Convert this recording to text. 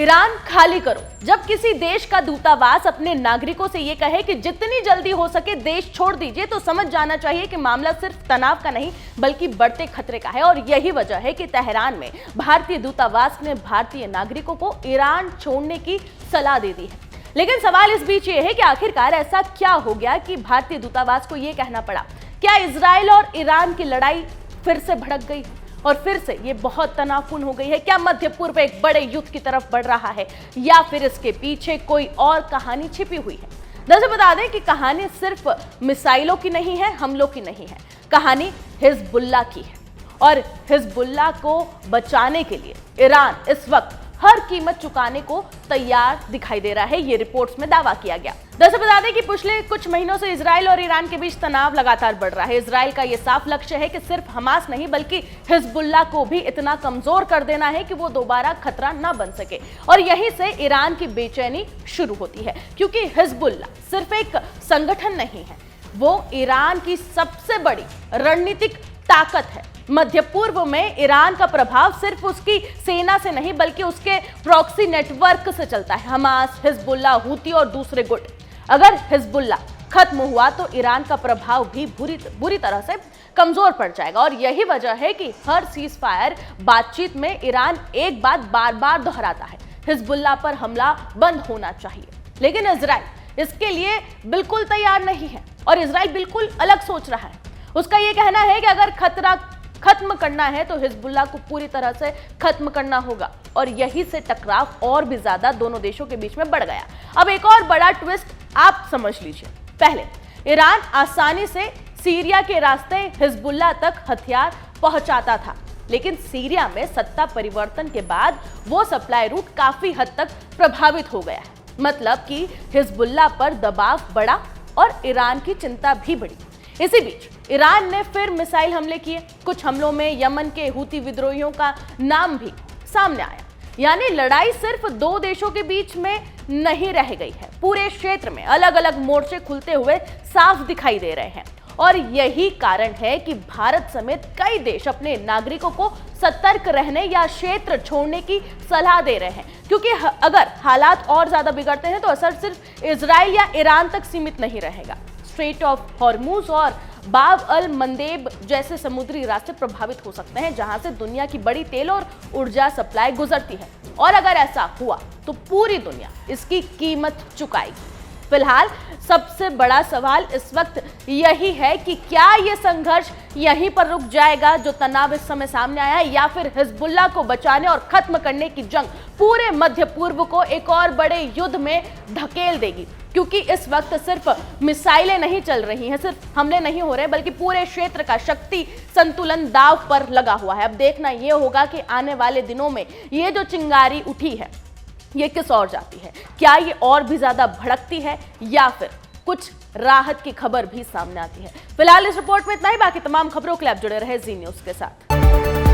Iran खाली करो। जब किसी देश का दूतावास अपने नागरिकों से यह कहे कि जितनी जल्दी हो सके देश छोड़ दीजिए, तो समझ जाना चाहिए कि मामला सिर्फ तनाव का नहीं बल्कि बढ़ते खतरे का है। और यही वजह है कि तेहरान में भारतीय दूतावास ने भारतीय नागरिकों को ईरान छोड़ने की सलाह दे दी है। लेकिन सवाल इस बीच ये है कि आखिरकार ऐसा क्या हो गया कि भारतीय दूतावास को यह कहना पड़ा? क्या इजराइल और ईरान की लड़ाई फिर से भड़क गई और फिर से ये बहुत तनावपूर्ण हो गई है? क्या मध्य पूर्व एक बड़े युद्ध की तरफ बढ़ रहा है या फिर इसके पीछे कोई और कहानी छिपी हुई है? दरअसल बता दें कि कहानी सिर्फ मिसाइलों की नहीं है, हमलों की नहीं है, कहानी हिजबुल्लाह की है। और हिजबुल्लाह को बचाने के लिए ईरान इस वक्त हर कीमत चुकाने को तैयार दिखाई दे रहा है, ये रिपोर्ट्स में दावा किया गया। दरअसल बता दें कि पिछले कुछ महीनों से इजराइल और ईरान के बीच तनाव लगातार बढ़ रहा है। इजराइल का यह साफ लक्ष्य है कि सिर्फ हमास नहीं बल्कि हिजबुल्लाह को भी इतना कमजोर कर देना है कि वो दोबारा खतरा न बन सके। और यहीं से ईरान की बेचैनी शुरू होती है, क्योंकि हिजबुल्लाह सिर्फ एक संगठन नहीं है, वो ईरान की सबसे बड़ी रणनीतिक ताकत है। मध्य पूर्व में ईरान का प्रभाव सिर्फ उसकी सेना से नहीं बल्कि उसके प्रॉक्सी नेटवर्क से चलता है। हमास, हिजबुल्लाह, हूती और दूसरे गुट। अगर हिजबुल्लाह खत्म हुआ तो ईरान का प्रभाव भी बुरी तरह से कमजोर पड़ जाएगा। और यही वजह है कि हर सीज फायर बातचीत में ईरान एक बात बार बार दोहराता है, हिजबुल्लाह पर हमला बंद होना चाहिए। लेकिन इजराइल इसके लिए बिल्कुल तैयार नहीं है और इजराइल बिल्कुल अलग सोच रहा है। उसका यह कहना है कि अगर खतरा खत्म करना है तो हिजबुल्लाह को पूरी तरह से खत्म करना होगा। और यही से टकराव और भी ज्यादा दोनों देशों के बीच में बढ़ गया। अब एक और बड़ा ट्विस्ट आप समझ लीजिए। पहले ईरान आसानी से सीरिया के रास्ते हिजबुल्लाह तक हथियार पहुंचाता था, लेकिन सीरिया में सत्ता परिवर्तन के बाद वो सप्लाई रूट काफी हद तक प्रभावित हो गया है। मतलब कि हिजबुल्लाह पर दबाव बढ़ा और ईरान की चिंता भी बढ़ी। इसी बीच ईरान ने फिर मिसाइल हमले किए। कुछ हमलों में यमन के हूती विद्रोहियों का नाम भी सामने आया। यानी लड़ाई सिर्फ दो देशों के बीच में नहीं रह गई है, पूरे क्षेत्र में अलग अलग मोर्चे खुलते हुए साफ दिखाई दे रहे हैं। और यही कारण है कि भारत समेत कई देश अपने नागरिकों को सतर्क रहने या क्षेत्र छोड़ने की सलाह दे रहे हैं, क्योंकि अगर हालात और ज्यादा बिगड़ते हैं तो असर सिर्फ इजराइल या ईरान तक सीमित नहीं रहेगा। स्ट्रेट ऑफ हॉर्मुज और बाब अल मंदेब जैसे समुद्री रास्ते प्रभावित हो सकते हैं, जहां से दुनिया की बड़ी तेल और ऊर्जा सप्लाई गुजरती है। और अगर ऐसा हुआ तो पूरी दुनिया इसकी कीमत चुकाएगी। फिलहाल सबसे बड़ा सवाल इस वक्त यही है कि क्या यह संघर्ष यहीं पर रुक जाएगा जो तनाव इस समय सामने आया है, या फिर हिजबुल्लाह को बचाने और खत्म करने की जंग पूरे मध्य पूर्व को एक और बड़े युद्ध में धकेल देगी? क्योंकि इस वक्त सिर्फ मिसाइलें नहीं चल रही हैं, सिर्फ हमले नहीं हो रहे, बल्कि पूरे क्षेत्र का शक्ति संतुलन दांव पर लगा हुआ है। अब देखना यह होगा कि आने वाले दिनों में ये जो चिंगारी उठी है ये किस ओर जाती है। क्या ये और भी ज्यादा भड़कती है या फिर कुछ राहत की खबर भी सामने आती है? फिलहाल इस रिपोर्ट में इतना ही। बाकी तमाम खबरों के लिए आप जुड़े रहे जी न्यूज़ के साथ।